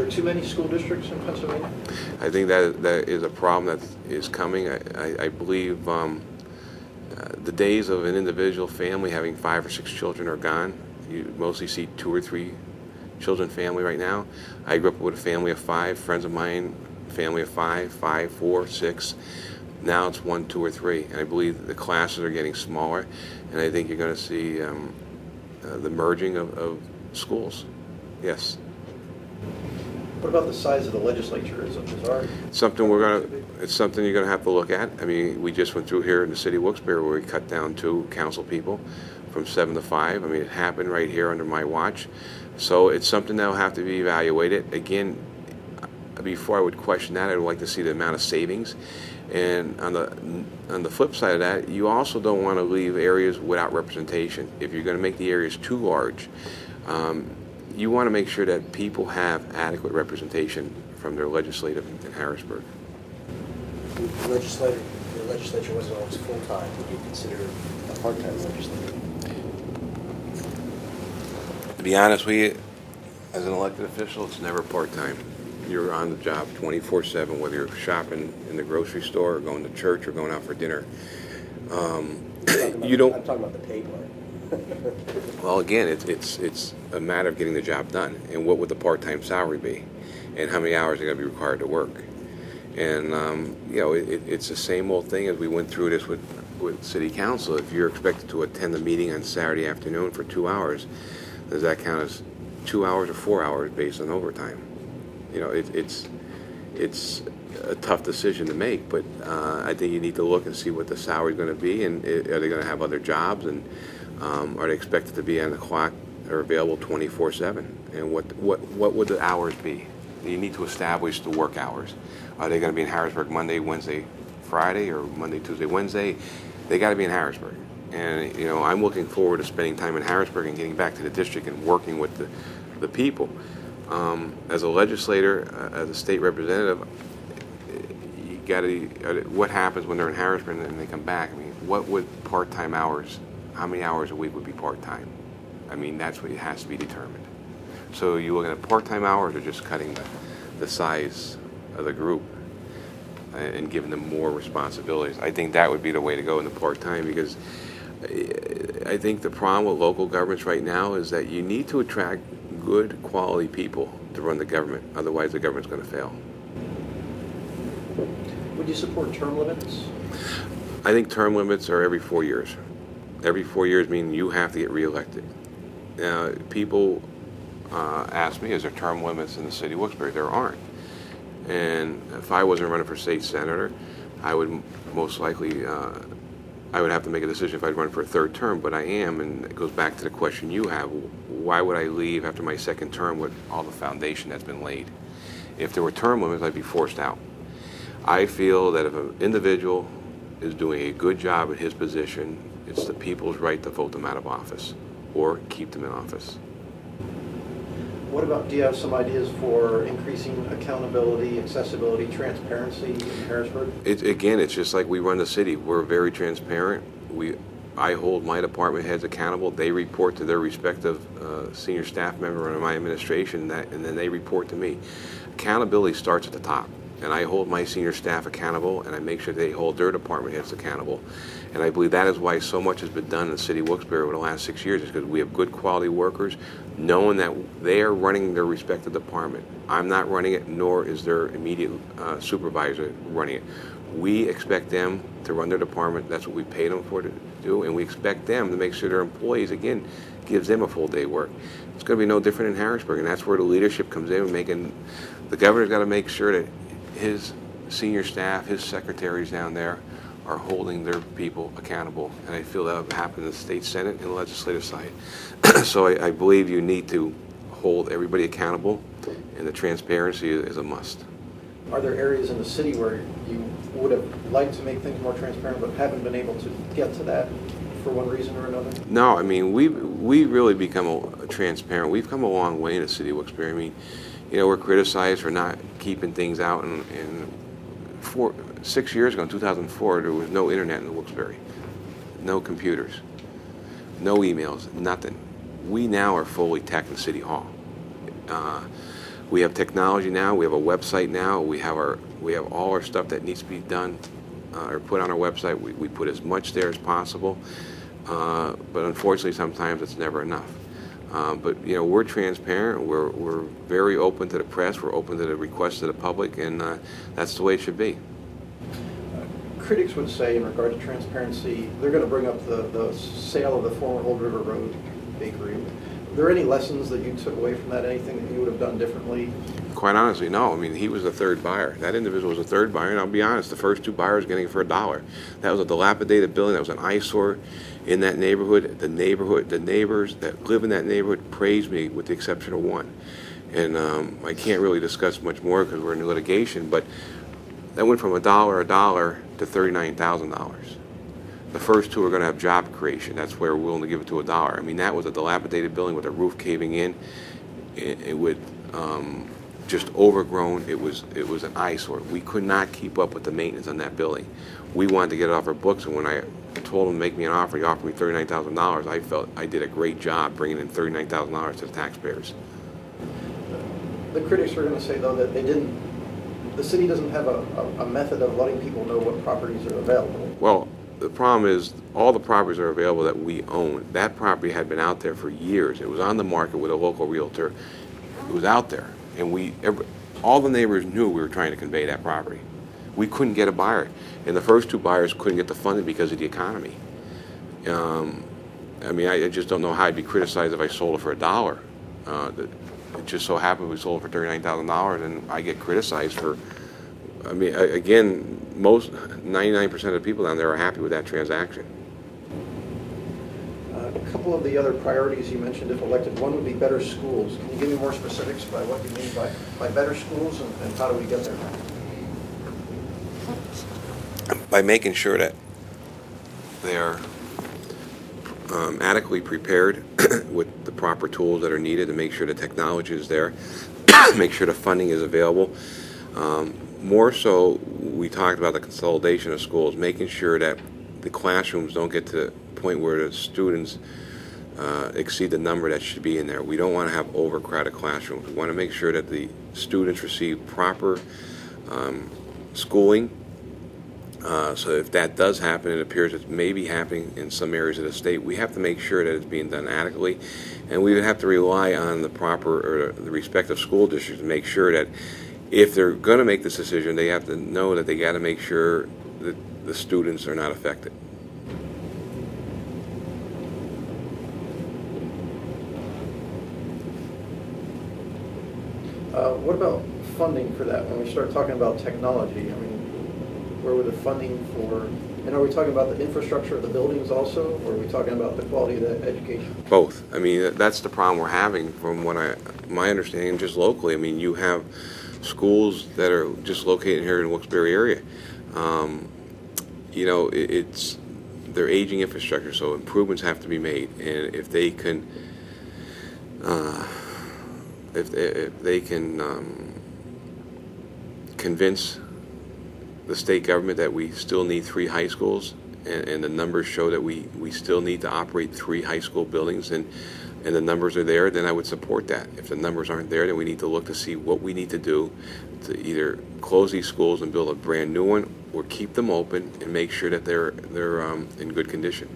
there too many school districts in Pennsylvania? I think that is a problem that is coming. I believe the days of an individual family having 5 or 6 children are gone. You mostly see 2 or 3 children family right now. I grew up with a family of 5. Friends of mine, family of 5, 4, 6. Now it's 1, 2, or 3. And I believe the classes are getting smaller. And I think you're going to see the merging of schools. Yes. What about the size of the legislature? Is our Something it's something you're going to have to look at. I mean, we just went through here in the city of Wilkes-Barre where we cut down 2 council people from 7 to 5. I mean, it happened right here under my watch. So it's something that will have to be evaluated. Again, before I would question that, I would like to see the amount of savings. And on the flip side of that, you also don't want to leave areas without representation. If you're going to make the areas too large, you want to make sure that people have adequate representation from their legislative in Harrisburg. The legislature wasn't always full-time. Would you consider a part-time legislator? To be honest with you, as an elected official, it's never part-time. You're on the job 24/7, whether you're shopping in the grocery store or going to church or going out for dinner. You don't. I'm talking about the pay part. Well, again, it's a matter of getting the job done, and what would the part-time salary be, and how many hours are going to be required to work. And it's the same old thing as we went through this with City Council. If you're expected to attend the meeting on Saturday afternoon for 2 hours, does that count as 2 hours or 4 hours based on overtime? It's a tough decision to make, but I think you need to look and see what the salary is going to be, and are they going to have other jobs, and are they expected to be on the clock or available 24/7? And what would the hours be? You need to establish the work hours. Are they going to be in Harrisburg Monday, Wednesday, Friday, or Monday, Tuesday, Wednesday? They got to be in Harrisburg. And I'm looking forward to spending time in Harrisburg and getting back to the district and working with the people. As a legislator, as a state representative, you got to. What happens when they're in Harrisburg and they come back? I mean, what would part-time hours? How many hours a week would be part-time? I mean, that's what has to be determined. So you looking at part-time hours, or just cutting the size of the group and giving them more responsibilities? I think that would be the way to go in the part-time, because I think the problem with local governments right now is that you need to attract good quality people to run the government. Otherwise, the government's going to fail. Would you support term limits? I think term limits are every 4 years. Every 4 years means you have to get reelected. Now, people ask me, is there term limits in the city of Wilkes-Barre? There aren't. And if I wasn't running for state senator, I would most likely, I would have to make a decision if I'd run for a 3rd term, but I am, and it goes back to the question you have, why would I leave after my 2nd term with all the foundation that's been laid? If there were term limits, I'd be forced out. I feel that if an individual is doing a good job at his position, it's the people's right to vote them out of office or keep them in office. What about, do you have some ideas for increasing accountability, accessibility, transparency in Harrisburg? It's just like we run the city. We're very transparent. I hold my department heads accountable. They report to their respective senior staff member in my administration, and then they report to me. Accountability starts at the top, and I hold my senior staff accountable, and I make sure they hold their department heads accountable. And I believe that is why so much has been done in the city of Wilkes-Barre over the last 6 years, is because we have good quality workers, knowing that they are running their respective department. I'm not running it, nor is their immediate supervisor running it. We expect them to run their department. That's what we pay them for to do, and we expect them to make sure their employees, again, gives them a full day work. It's going to be no different in Harrisburg, and that's where the leadership comes in, the governor's got to make sure that his senior staff, his secretaries down there, are holding their people accountable, and I feel that will happen in the state senate and the legislative side. So I believe you need to hold everybody accountable, and the transparency is a must. Are there areas in the city where you would have liked to make things more transparent but haven't been able to get to that for one reason or another? No, I mean, we really become transparent. We've come a long way in the city of Wilkes-Barre. I mean, we're criticized for not keeping things out, and 6 years ago, in 2004, there was no internet in Wilkes-Barre, no computers, no emails, nothing. We now are fully tech in City Hall. We have technology now. We have a website now. We have all our stuff that needs to be done or put on our website. We put as much there as possible, but unfortunately, sometimes it's never enough. But you know, we're transparent. We're very open to the press. We're open to the requests of the public, and that's the way it should be. Critics would say, in regard to transparency, they're going to bring up the sale of the former Old River Road bakery. Are there any lessons that you took away from that? Anything that you would have done differently? Quite honestly, no. I mean, he was the third buyer. That individual was the third buyer, and I'll be honest, the first two buyers getting it for $1. That was a dilapidated building. That was an eyesore in that neighborhood. The neighbors that live in that neighborhood praised me, with the exception of one. And I can't really discuss much more because we're in litigation, but that went from $1 to $39,000. The first two are going to have job creation. That's where we're willing to give it to $1. I mean, that was a dilapidated building with a roof caving in. It would just overgrown. It was an eyesore. We could not keep up with the maintenance on that building. We wanted to get it off our books, and when I told him to make me an offer, he offered me $39,000. I felt I did a great job bringing in $39,000 to the taxpayers. The critics are going to say, though, that the city doesn't have a method of letting people know what properties are available. Well, the problem is all the properties are available that we own. That property had been out there for years. It was on the market with a local realtor. It was out there, and all the neighbors knew we were trying to convey that property. We couldn't get a buyer, and the first two buyers couldn't get the funding because of the economy. I mean, I just don't know how I'd be criticized if I sold it for $1. It just so happened we sold it for $39,000, and I get criticized for. I mean, again, 99% of the people down there are happy with that transaction. A couple of the other priorities you mentioned, if elected, one would be better schools. Can you give me more specifics by what you mean by better schools, and how do we get there? By making sure that they're adequately prepared with the proper tools that are needed to make sure the technology is there, make sure the funding is available. More so, we talked about the consolidation of schools, making sure that the classrooms don't get to the point where the students exceed the number that should be in there. We don't want to have overcrowded classrooms. We want to make sure that the students receive proper schooling. So if that does happen, it appears it may be happening in some areas of the state, we have to make sure that it's being done adequately, and we would have to rely on the proper or the respective school districts to make sure that if they're going to make this decision, they have to know that they got to make sure that the students are not affected. What about funding for that? When we start talking about technology, I mean, where would the funding for, and are we talking about the infrastructure of the buildings also, or are we talking about the quality of the education? Both. I mean, that's the problem we're having from my understanding just locally. I mean, you have schools that are just located here in the Wilkes-Barre area. You know, they're aging infrastructure, so improvements have to be made, and if they can convince the state government that we still need 3 high schools, and the numbers show that we still need to operate 3 high school buildings, and the numbers are there, then I would support that. If the numbers aren't there, then we need to look to see what we need to do to either close these schools and build a brand new one, or keep them open and make sure that they're in good condition.